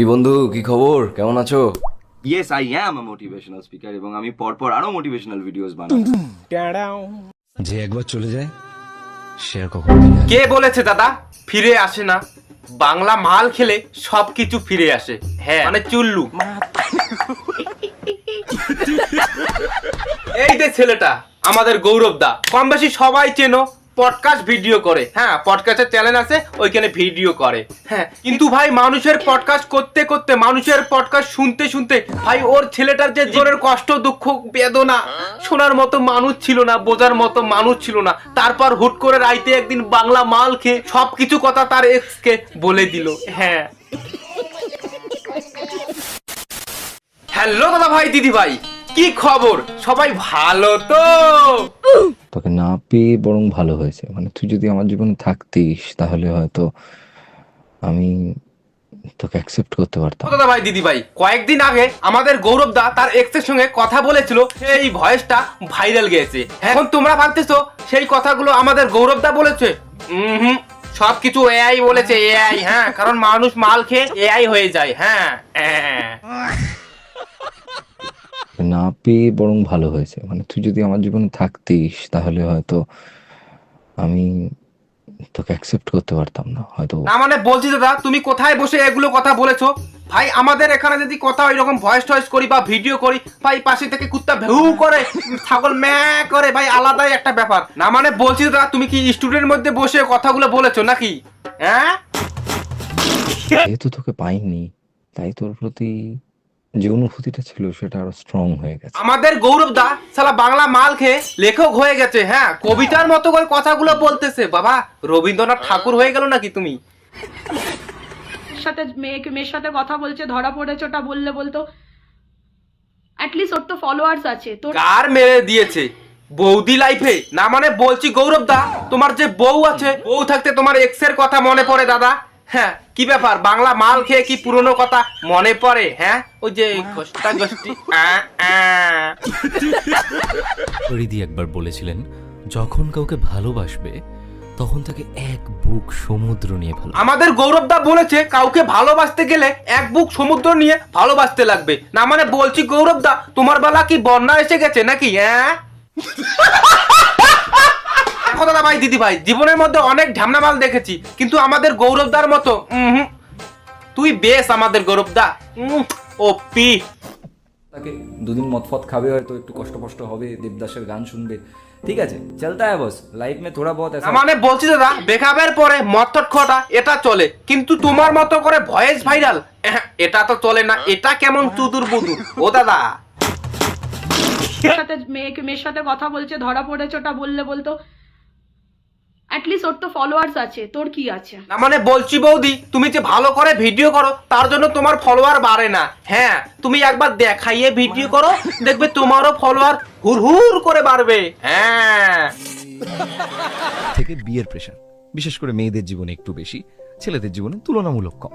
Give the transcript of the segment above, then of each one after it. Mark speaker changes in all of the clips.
Speaker 1: কি বন্ধু, কি খবর, কেমন আছো?
Speaker 2: Yes I am a motivational speaker এবং আমি পরপর আরো মোটিভেশনাল ভিডিওস বানাবো।
Speaker 3: যে একবার চলে যায় সে আর কখনো ফিরে আসে না।
Speaker 4: কে বলেছে দাদা ফিরে আসে না? বাংলা মাল খেলে সবকিছু ফিরে আসে। হ্যাঁ মানে চুল্লু। এই যে ছেলেটা আমাদের গৌরব দা, কম বেশি সবাই চেনো, পডকাস্ট ভিডিও করে। হ্যাঁ পডকাস্টের চ্যানেল আছে, ওইখানে ভিডিও করে। হ্যাঁ কিন্তু ভাই মানুষের পডকাস্ট করতে করতে, মানুষের পডকাস্ট শুনতে শুনতে ভাই ওর ছেলেটার যে জীবনের কষ্ট দুঃখ বেদনা শোনার মতো মানুষ ছিল না, বোঝার মতো মানুষ ছিল না। তারপর হুট করে রাইতে একদিন বাংলা মাল খেয়ে সবকিছু কথা তার এক্সকে বলে দিল। হ্যাঁ হ্যালো দাদা ভাই, দিদি ভাই, কি খবর? সবাই ভালো তো?
Speaker 5: তোকে না পেয়ে বরং ভালো হয়েছে, মানে তুই যদি আমার জীবনে থাকতিস তাহলে হয়তো আমি তোকে অ্যাকসেপ্ট করতে পারতাম।
Speaker 4: দাদা ভাই, দিদি ভাই, কয়েকদিন আগে আমাদের গৌরব দা তার এক্সের সঙ্গে কথা বলেছিল, এই ভয়েসটা ভাইরাল গিয়েছে। এখন তোমরা ভাবতেছো সেই কথাগুলো আমাদের গৌরব দা বলেছে? সবকিছু এআই বলেছে, এআই। হ্যাঁ কারণ মানুষ মাল খেয়ে এআই হয়ে যায়। হ্যাঁ
Speaker 5: তোকে না পেয়ে বরং ভালো হয়েছে, মানে তুই যদি আমার জীবনে থাকতিস তাহলে হয়তো আমি তোকে অ্যাকসেপ্ট করতে পারতাম না হয়তো।
Speaker 4: না মানে বলছি দাদা, তুমি কোথায় বসে এগুলো কথা বলেছো? ভাই আমাদের এখানে যদি কথা এরকম ভয়েস টয়েস করি বা ভিডিও করি, ভাই পাশে থেকে কুত্তা ভেউ করে, ছাগল ম্যা করে, ভাই আলাদাই একটা ব্যাপার। না মানে বলছি দাদা, তুমি কি স্টুডেন্টের মধ্যে বসে কথাগুলো বলেছো নাকি? হ্যাঁ
Speaker 5: যেহেতু তোকে পাইনি তাই তোর প্রতি যে অনুভূতিটা ছিল সেটা আরো স্ট্রং হয়ে গেছে।
Speaker 4: আমাদের গৌরব দা সালা বাংলা মাল খেয়ে লেখক হয়ে গেছে। হ্যাঁ কবিতার মতো করে কথাগুলো বলতেছে। বাবা রবীন্দ্রনাথ ঠাকুর হয়ে গেল নাকি তুমি?
Speaker 6: সাথে মেয়ের সাথে কথা বলছে, ধরা পড়েছে, ওটা বললে বলতো অ্যাটলিস্ট ওর তো ফলোয়ার্স আছে। তোর
Speaker 4: কার মেরে দিয়েছে? বৌদি লাইফে? না মানে বলছি গৌরব দা, তোমার যে বউ আছে, বউ থাকতে তোমার এক্স এর কথা মনে পড়ে দাদা? হ্যাঁ কি ব্যাপার, বাংলা মাল খেয়ে কি পুরনো কথা মনে পড়ে? হ্যাঁ ওই যে গোষ্ঠা গোষ্ঠী।
Speaker 7: হরিদি একবার বলেছিলেন, যখন কাউকে ভালোবাসবে তখন তাকে এক বুক সমুদ্র নিয়ে ভালো।
Speaker 4: আমাদের গৌরব দা বলেছে কাউকে ভালোবাসতে গেলে এক বুক সমুদ্র নিয়ে ভালোবাসতে লাগবে। না মানে বলছি গৌরব দা, তোমার বেলা কি বন্যা এসে গেছে নাকি? হ্যাঁ দেখো দাদা ভাই, দিদি ভাই, জীবনের মধ্যে অনেক ঢামনা মাল দেখেছি, কিন্তু আমাদের গৌরব দার মতো তুই বেশ আমাদের গৌরব দা। ওপি
Speaker 1: তাকে দুদিন মদ খাবে, হয়তো একটু কষ্ট হবে, দেবদাসের গান শুনবে, ঠিক আছে, চলতা হ্যায় বস, লাইফ মে থোড়া বহুত
Speaker 4: না মানে বলছি দাদা, বেকাবের পরে মদ খাওয়াটা এটা চলে, কিন্তু তোমার মতো করে ভয়েস ভাইরাল এটা তো চলে না। এটা কেমন চুদুর বুদুর ও দাদা?
Speaker 6: সাথে মেয়ের সাথে কথা বলছে, ধরা পড়েছে, ওটা বললে বলতো অ্যাটলিস্ট ওর তো ফলোয়ার্স আছে। তোর কি আছে?
Speaker 4: না মানে বলছি বৌদি, তুমি যে ভালো করে ভিডিও করো তার জন্য তোমার ফলোয়ার বাড়ে না। হ্যাঁ তুমি একবার দেখাইয়ে ভিডিও করো, দেখবে তোমারও ফলোয়ার হুর হুর করে বাড়বে। হ্যাঁ
Speaker 3: থেকে বিয়ের প্রেশার বিশেষ করে মেয়েদের জীবনে একটু বেশি, ছেলেদের জীবনে তুলনামূলক কম,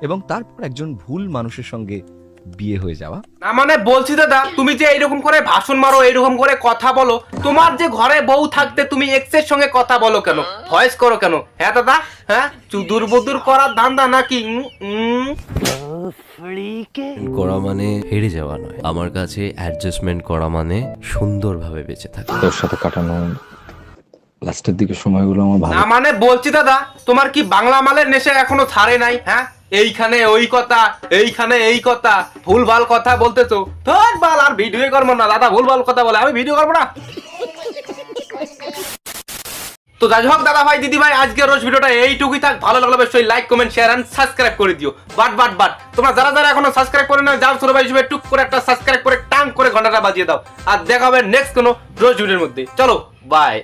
Speaker 3: এবং তারপর একজন ভুল মানুষের সঙ্গে বিয়ে হয়ে যাওয়া।
Speaker 4: না মানে বলছি দাদা, তুমি যে এইরকম করে ভাষণ মারো, এইরকম করে কথা বলো, তোমার যে ঘরে বউ থাকতে তুমি এক্সের সঙ্গে কথা বলো কেন, ভয়েস করো কেন? হ্যাঁ দাদা, হ্যাঁ চুদুর বুদুর করার ধান্দা নাকি?
Speaker 7: করা মানে হেরে যাওয়া নয়, আমার কাছে অ্যাডজাস্টমেন্ট করা মানে সুন্দরভাবে বেঁচে থাকা।
Speaker 5: তোর সাথে কাটানো লাস্টের দিকে সময়গুলো আমার ভালো।
Speaker 4: না মানে বলছি দাদা, তোমার কি বাংলা মালের নেশা এখনো ছাড়ে নাই? হ্যাঁ এইখানে ওই কথা, এইখানে এই কথা, ভুলভাল কথা বলতেছো। ধর বাল, আর ভিডিও করবো না দাদা, ভুলভাল কথা বলে আমি ভিডিও করবো না। তো যাই হোক দাদা ভাই, দিদি ভাই, আজকে রোজ ভিডিওটা এইটুকুই থাক। ভালো লাগলে অবশ্যই like comment share and subscribe করে দিও। বাট তোমরা যারা এখনো সাবস্ক্রাইব করে না, যাও ছোট ভাই হিসেবে টুক করে একটা সাবস্ক্রাইব করে টাং করে ঘন্টাটা বাজিয়ে দাও। আর দেখা হবে নেক্সট কোনো রোজ ভিডিওর মধ্যে। চলো বাই।